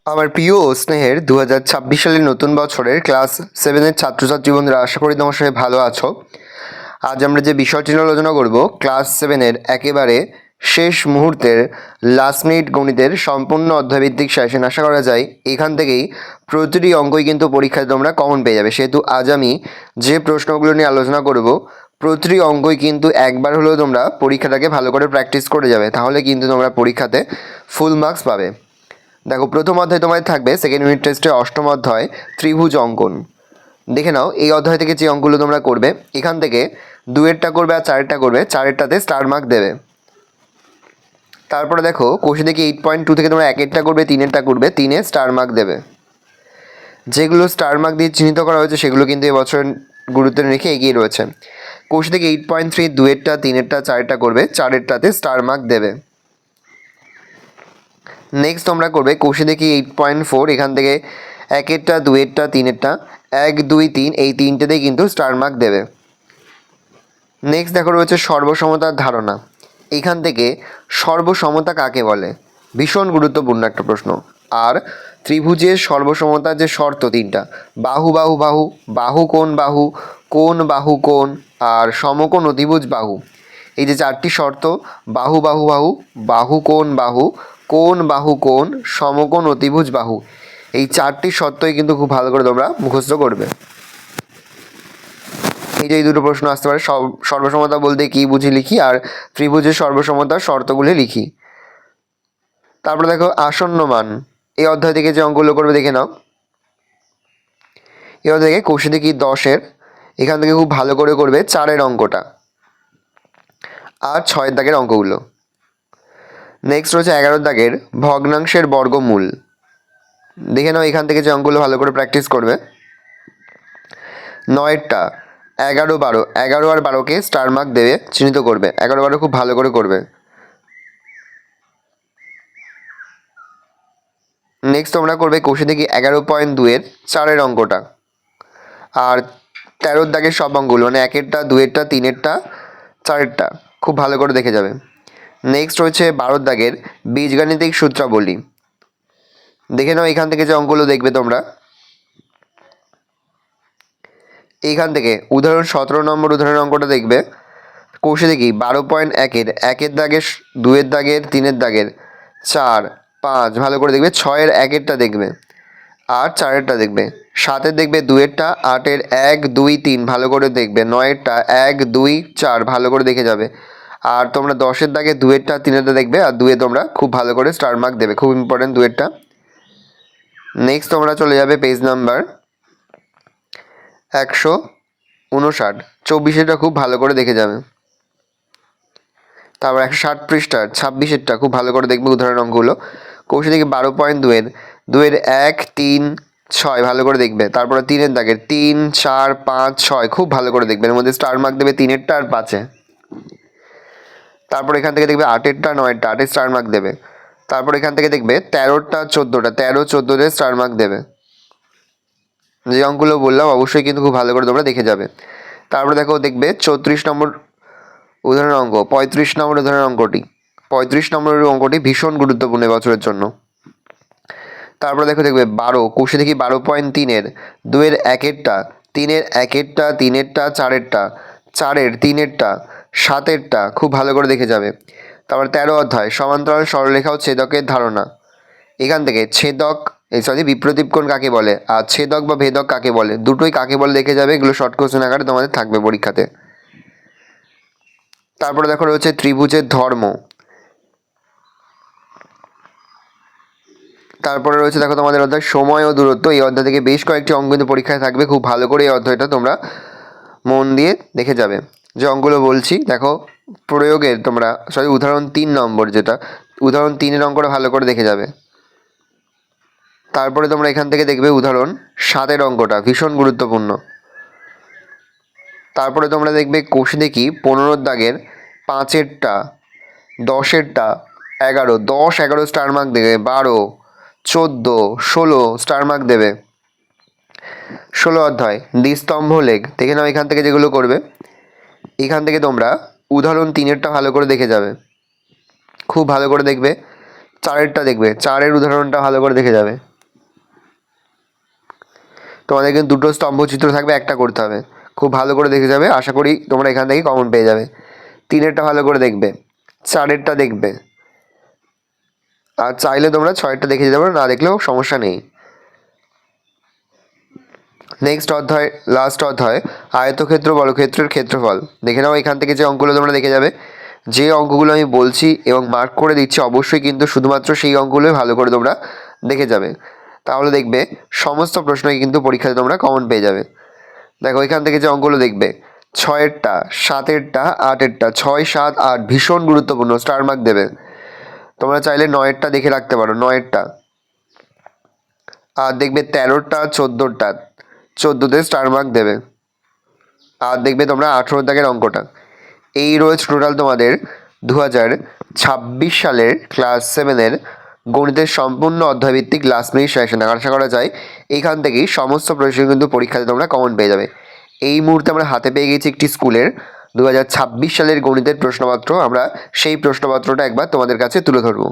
আমার প্রিয় ও স্নেহের 2026 সালের নতুন বছরের ক্লাস 7-এর ছাত্রছাত্রী বন্ধুরা, আশা করি তোমার সবাই ভালো আছো। আজ আমরা যে বিষয়টি নিয়ে আলোচনা করব, ক্লাস 7-এর একেবারে শেষ মুহূর্তের লাস্ট মিনিট গণিতের সম্পূর্ণ অধ্যায়ভিত্তিক সেশন। আশা করা যায় এখান থেকেই প্রতিটি অঙ্কই কিন্তু পরীক্ষায় তোমরা কমন পেয়ে যাবে। সেহেতু আজ আমি যে প্রশ্নগুলো নিয়ে আলোচনা করব, প্রতিটি অঙ্কই কিন্তু একবার হলেও তোমরা পরীক্ষাটাকে ভালো করে প্র্যাকটিস করে যাবে, তাহলে কিন্তু তোমরা পরীক্ষাতে ফুল মার্কস পাবে। দেখো, প্রথম অধ্যায় তোমাদের থাকবে সেকেন্ড ইউনিট টেস্টে অষ্টম অধ্যায় ত্রিভুজ অঙ্কন। দেখে নাও এই অধ্যায় থেকে যে অঙ্কগুলো তোমরা করবে, এখান থেকে দুয়েরটা করবে আর চারেরটা করবে, চারেরটাতে স্টার মার্ক দেবে। তারপরে দেখো কোষে দেখি 8.2 থেকে তোমরা একেরটা করবে, তিনেরটা করবে, তিনে স্টার মার্ক দেবে। যেগুলো স্টার মার্ক দিয়ে চিহ্নিত করা হয়েছে সেগুলো কিন্তু এবছর গুরুত্ব রেখে এগিয়ে রয়েছে। কোষে থেকে 8.3 দুয়েরটা, তিনেরটা, চারেরটা করবে, চারেরটাতে স্টার মার্ক দেবে। নেক্সট তোমরা করবে কোষে দেখি 8.4, এখান থেকে একেরটা, দুয়েরটা, তিনেরটা, 1, 2, 3 এই তিনটেতেই কিন্তু স্টার মার্ক দেবে। নেক্সট দেখো রয়েছে সর্বসমতার ধারণা। এখান থেকে সর্বসমতা কাকে বলে, ভীষণ গুরুত্বপূর্ণ একটা প্রশ্ন। আর ত্রিভুজের সর্বসমতার যে শর্ত তিনটা, বাহু বাহু বাহু, বাহু কোণ বাহু, কোণ বাহু কোণ, আর সমকোণ অতিভুজ বাহু, এই যে চারটি শর্ত, বাহু বাহু বাহু, বাহু কোণ বাহু, কোণ বাহু কোণ, সমকোণ অতিভুজ বাহু, এই চারটি শর্তই কিন্তু খুব ভালো করে তোমরা মুখস্থ করবে। এই যে এই দুটো প্রশ্ন আসতে পারে, সর্বসমতা বলতে কি বুঝি লিখি, আর ত্রিভুজের সর্বসমতার শর্তগুলি লিখি। তারপরে দেখো আসন্ন মান, এই অধ্যায় থেকে যে অঙ্কগুলো করবে দেখে নাও। এই অধ্যায় থেকে কোষে দেখি 10-এর, এখান থেকে খুব ভালো করে করবে 4-এর অঙ্কটা আর 6-এর দাগের অঙ্কগুলো। নেক্সট রয়েছে 11-এর দাগের ভগ্নাংশের বর্গমূল। দেখে নাও এখান থেকে যে অঙ্কগুলো ভালো করে প্র্যাকটিস করবে। 9-এরটা 11, 12, 11 আর 12কে স্টার মার্ক দেবে, চিহ্নিত করবে। 11, 12 খুব ভালো করে করবে। নেক্সট তোমরা করবে কোষে দেখি 11.2-এর 4-এর অঙ্কটা আর 13-এর দাগের সব অঙ্কগুলো, মানে একেরটা, দুয়েরটা, তিনেরটা, চারেরটা খুব ভালো করে দেখে যাবে। নেক্সট রয়েছে 12-এর দাগের বীজগাণিতিক সূত্রাবলী। দেখে নাও এখান থেকে যে অঙ্কগুলো দেখবে তোমরা, এইখান থেকে উদাহরণ 17 নম্বর উদাহরণের অঙ্কটা দেখবে। কোষে দেখি 12.1-এর একের দাগের, দুয়ের দাগের, তিনের দাগের, 4, 5 ভালো করে দেখবে, 6-এর একেরটা দেখবে আর 4-এরটা দেখবে, 7-এর দেখবে দুয়েরটা, 8-এর 1, 2, 3 ভালো করে দেখবে, 9-এরটা 1, 2, 4 ভালো করে দেখে যাবে। আর তোমরা 10-এর দাগে দুয়েরটা, তিনেরটা দেখবে আর দুয়ে তোমরা খুব ভালো করে স্টার মার্ক দেবে, খুব ইম্পর্টেন্ট দুয়েরটা। নেক্সট তোমরা চলে যাবে পেজ নাম্বার 159, 24-এরটা খুব ভালো করে দেখে যাবে। তারপর 160 পৃষ্ঠার 26-এরটা খুব ভালো করে দেখবে উদাহরণ অঙ্কগুলো। কোষে থেকে 12.2-এর, 2-এর 1, 3, 6 ভালো করে দেখবে। তারপরে 3-এর দাগের 3, 4, 5, 6 খুব ভালো করে দেখবে, এর মধ্যে স্টার মার্ক দেবে 3-এরটা আর 5-এ। তারপর এখান থেকে দেখবে 8-এরটা, 9-এরটা, 8-এ স্টার মার্ক দেবে। তারপর এখান থেকে দেখবে 13টা, 14টা, 13, 14-তে স্টার মার্ক দেবে। যে অঙ্কগুলো বললাম অবশ্যই কিন্তু খুব ভালো করে তোমরা দেখে যাবে। তারপরে দেখবে 34 নম্বর উদাহরণ অঙ্ক, 35 নম্বর উদাহরণ অঙ্কটি, 35 নম্বরের অঙ্কটি ভীষণ গুরুত্বপূর্ণ বছরের জন্য। তারপরে দেখবে 12, কোষে দেখি 12.3-এর, 2-এর একেরটা, 3-এর একেরটা, তিনেরটা, 4-এরটা, 4-এর তিনেরটা, 7-এরটা খুব ভালো করে দেখে যাবে। তারপর 13 অধ্যায় সমান্তরাল সরলরেখা ও ছেদকের ধারণা। এখান থেকে ছেদক, বিপ্রতীপ কোণ কাকে বলে আর ছেদক বা ভেদক কাকে বলে, দুটোই কাকে বলে দেখে যাবে। এগুলো শর্ট কোশ্চেন আকারে তোমাদের থাকবে পরীক্ষাতে। তারপরে দেখো রয়েছে ত্রিভুজের ধর্ম। তারপরে রয়েছে দেখো তোমাদের অধ্যায় সময় ও দূরত্ব। এই অধ্যায় থেকে বেশ কয়েকটি অঙ্ক কিন্তু পরীক্ষায় থাকবে, খুব ভালো করে এই অধ্যায়টা তোমরা মন দিয়ে দেখে যাবে। যে অঙ্কগুলো বলছি দেখো, প্রয়োগের তোমরা উদাহরণ 3 নম্বর, যেটা উদাহরণ 3-এর অঙ্কটা ভালো করে দেখে যাবে। তারপরে তোমরা এখান থেকে দেখবে উদাহরণ 7-এর অঙ্কটা ভীষণ গুরুত্বপূর্ণ। তারপরে তোমরা দেখবে কোষে দেখি 15-এর দাগের 5-এরটা, 10-এরটা, 11, 10, 11 স্টার মার্ক দেবে, 12, 14, 16 স্টার মার্ক দেবে। 16 অধ্যায় দ্বিস্তম্ভ লেখ। দেখে নাও এখান থেকে যেগুলো করবে, এখান থেকে তোমরা উদাহরণ 3-এরটা ভালো করে দেখে যাবে, খুব ভালো করে দেখবে। 4-এরটা দেখবে, 4-এর উদাহরণটা ভালো করে দেখে যাবে। তোমাদের কিন্তু দুটো স্তম্ভচিত্র থাকবে, একটা করতে হবে। খুব ভালো করে দেখে যাবে, আশা করি তোমরা এখান থেকে কমন পেয়ে যাবে। 3-এরটা ভালো করে দেখবে, 4-এরটা দেখবে, আর চাইলে তোমরা 6-এরটা দেখে যেতে পারো, না দেখলেও সমস্যা নেই। নেক্সট অধ্যায়, লাস্ট অধ্যায়, আয়তক্ষেত্র বর্গক্ষেত্রের ক্ষেত্রফল। দেখে নাও এখান থেকে যে অঙ্কগুলো তোমরা দেখে যাবে, যে অঙ্কগুলো আমি বলছি এবং মার্ক করে দিচ্ছি অবশ্যই কিন্তু শুধুমাত্র সেই অঙ্কগুলোই ভালো করে তোমরা দেখে যাবে, তাহলে দেখবে সমস্ত প্রশ্নই কিন্তু পরীক্ষাতে তোমরা কমন পেয়ে যাবে। দেখো এখান থেকে যে অঙ্কগুলো দেখবে, 6-এরটা, 7-এরটা, 8-এরটা, 6, 7, 8 ভীষণ গুরুত্বপূর্ণ, স্টার মার্ক দেবে। তোমরা চাইলে 9-এরটা দেখে রাখতে পারো, 9-এরটা। আর দেখবে 13-টা, 14-টা, 14তে স্টার মার্ক দেবে। আর দেখবে তোমরা 18 দাগের অঙ্কটা। এই রয়েছে টোটাল তোমাদের 2026 সালের ক্লাস 7-এর গণিতের সম্পূর্ণ অধ্যায়ভিত্তিক লাস্ট মিনিট সাজেশন। আশা করা যায় এইখান থেকেই সমস্ত প্রশ্ন কিন্তু পরীক্ষাতে তোমরা কমন পেয়ে যাবে। এই মুহূর্তে আমরা হাতে পেয়ে গেছি একটি স্কুলের 2026 সালের গণিতের প্রশ্নপত্র। আমরা সেই প্রশ্নপত্রটা একবার তোমাদের কাছে তুলে ধরবো।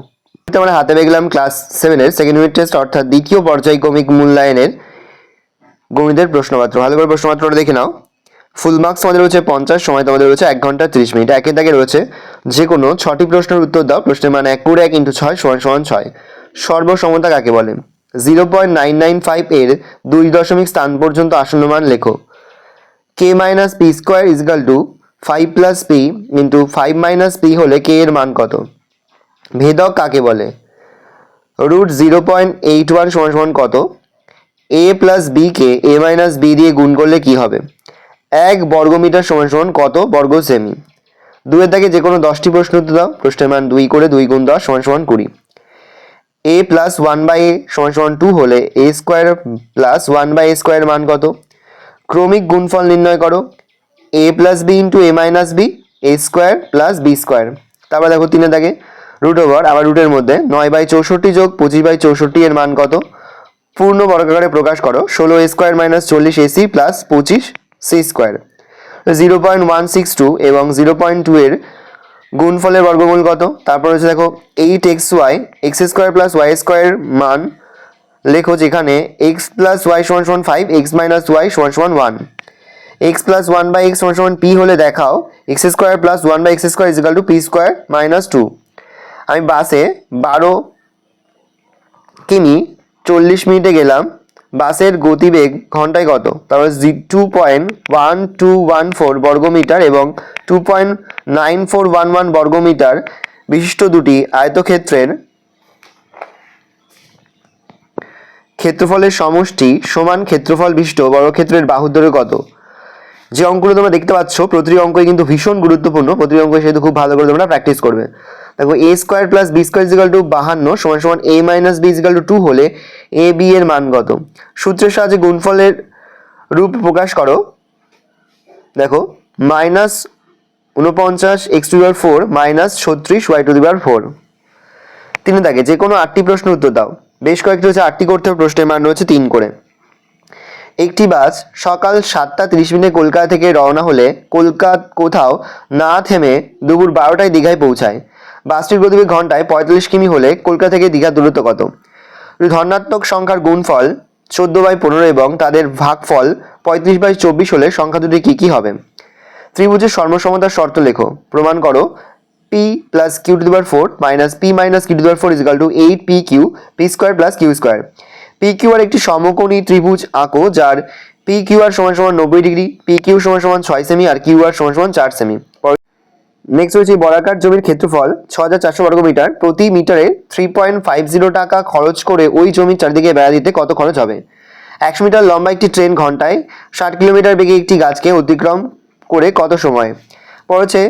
আমরা হাতে পেয়ে গেলাম ক্লাস 7-এর সেকেন্ড ইউনিট টেস্ট অর্থাৎ দ্বিতীয় পর্যায়ক্রমিক মূল্যায়নের গণিতের প্রশ্নপত্র। ভালো করে প্রশ্নপত্রটা দেখে নাও। ফুল মার্কস আমাদের রয়েছে 50, সময় তোমাদের রয়েছে 1 ঘন্টা 30 মিনিট। একের দাগে রয়েছে যে কোনো 6টি প্রশ্নের উত্তর দাও। প্রশ্নের মান 1 করে 1 × 6 = 6। সর্বসমতা কাকে বলে? 0.995 এর 2 স্থান পর্যন্ত আসন্ন মান লেখো। k - p² = 5 + p × 5 - p হলে k এর মান কত? ভেদক কাকে বলে? √0.81 = কত? a + b K a - b দিয়ে গুণ করলে কি হবে? 1 বর্গমিটার = কত বর্গ সেমি? 2-এর দাগে যে কোনো 10টি প্রশ্ন উত্তর দাও। প্রশ্নের মান 2 করে 2 × 10 = 20। a + 1/a = 2 হলে a² + 1/a² এর মান কত? ক্রমিক গুণফল নির্ণয় করো। a + b × a - b, a² + b²। তারপর দেখো 3-এর দাগে √ আবার রুটের মধ্যে 9/64 + 25/64 এর মান কত? পূর্ণ বর্গাকারে প্রকাশ করো। 16a² - 40ac + 25c²। 0.162 এবং 0.2 এর গুণফলের বর্গমূল কত? তারপর হচ্ছে দেখো 8xy x² + y² এর মান লেখো, যেখানে x + y = 5, x - y = 1। x + 1/x = p হলে দেখাও x² + 1/x² = p² - 2। আমি বাসে 12 কিমি 40 মিনিটে গেলাম। বাসের গতিবেগ ঘন্টায় কত? তারপর 2.1214 বর্গমিটার এবং 2.9411 বর্গমিটার বিশিষ্ট দুটি আয়তক্ষেত্রের ক্ষেত্রফলের সমষ্টি সমান ক্ষেত্রফল বিশিষ্ট বর্গক্ষেত্রের বাহুর দৈর্ঘ্য কত? যে অঙ্কগুলো তোমরা দেখতে পাচ্ছ প্রতিটি অঙ্কই কিন্তু ভীষণ গুরুত্বপূর্ণ। প্রতিটি অঙ্ক সেহেতু খুব ভালো করে তোমরা প্র্যাকটিস করবে। দেখো a² + b² = 52 = a - b = 2 হলে a b এর মান কত? সূত্রের সাহায্যে গুণফলের রূপ প্রকাশ করো। দেখো -49x⁴ - 36y⁴। 3-এর দাগে যে কোনো 8টি প্রশ্ন উত্তর দাও। বেশ কয়েকটি হচ্ছে 8টি করতে হবে, প্রশ্নের মান রয়েছে 3 করে। একটি বাস সকাল 7টা 30 মিনিটে কলকাতা থেকে রওনা হলে কোথাও না থেমে দুপুর 12টায় দীঘায় পৌঁছায়। বাসটির গতিবেগ ঘন্টায় 45 কিমি হলে কলকাতা থেকে দীঘার দূরত্ব কত? ধনাত্মক সংখ্যার গুণফল 14/15 এবং তাদের ভাগফল 35/24 হলে সংখ্যা দুটি কি কি হবে? ত্রিভুজের সর্বসমতার শর্ত লেখো। প্রমাণ করো p + q⁴ - p - q⁴ = 8pq p² + q²। PQR একটি সমকোণী ত্রিভুজ আঁকো যার PQR = 90 ডিগ্রি, PQ = 6 সেমি আর QR = 4 সেমি। নেক্সট হচ্ছে বর্গাকার জমির ক্ষেত্রফল 6400 বর্গমিটার। প্রতি মিটারে 3.50 টাকা খরচ করে ওই জমির চারিদিকে বেড়া দিতে কত খরচ হবে? 100 মিটার লম্বা একটি ট্রেন ঘন্টায় 60 কিলোমিটার বেগে একটি গাছকে অতিক্রম করে কত সময়? পড়ছে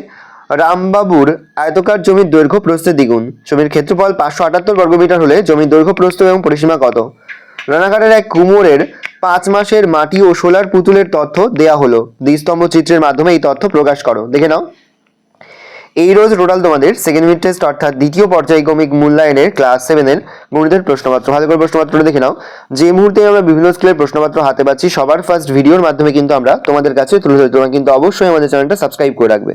রামবাবুর আয়তকার জমির দৈর্ঘ্য প্রস্থের দ্বিগুণ। জমির ক্ষেত্রফল 578 বর্গমিটার হলে জমির দৈর্ঘ্য প্রস্থ এবং পরিসীমা কত? রানাঘাটের এক কুমোরের 5 মাসের মাটি ও সোলার পুতুলের তথ্য দেয়া হলো। দ্বিস্তম্ভ চিত্রের মাধ্যমে এই তথ্য প্রকাশ করো। দেখে নাও। এই রোজ টোটাল তোমাদের সেকেন্ড ইউনিট টেস্ট অর্থাৎ দ্বিতীয় পর্যায়ক্রমিক মূল্যায়নের ক্লাস 7-এর গণিতের প্রশ্নপত্র। ভালো করে প্রশ্নপত্রটা দেখে নাও। যে মুহূর্তে আমরা বিভিন্ন স্কুলের প্রশ্নপত্র হাতে পাচ্ছি সবার ফার্স্ট ভিডিওর মাধ্যমে কিন্তু আমরা তোমাদের কাছে তুলে ধরি। তোমরা কিন্তু অবশ্যই আমাদের চ্যানেলটা সাবস্ক্রাইব করে রাখবে।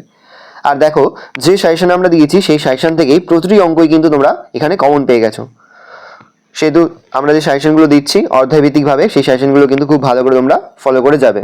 আর দেখো যে সাজেশন আমরা দিয়েছি সেই সাজেশন থেকেই প্রতিটি অঙ্কই কিন্তু তোমরা এখানে কমন পেয়ে গেছো। সেহেতু আমরা যে সাজেশনগুলো দিচ্ছি অধ্যায়ভিত্তিকভাবে সেই সাজেশনগুলো কিন্তু খুব ভালো করে তোমরা ফলো করে যাবে।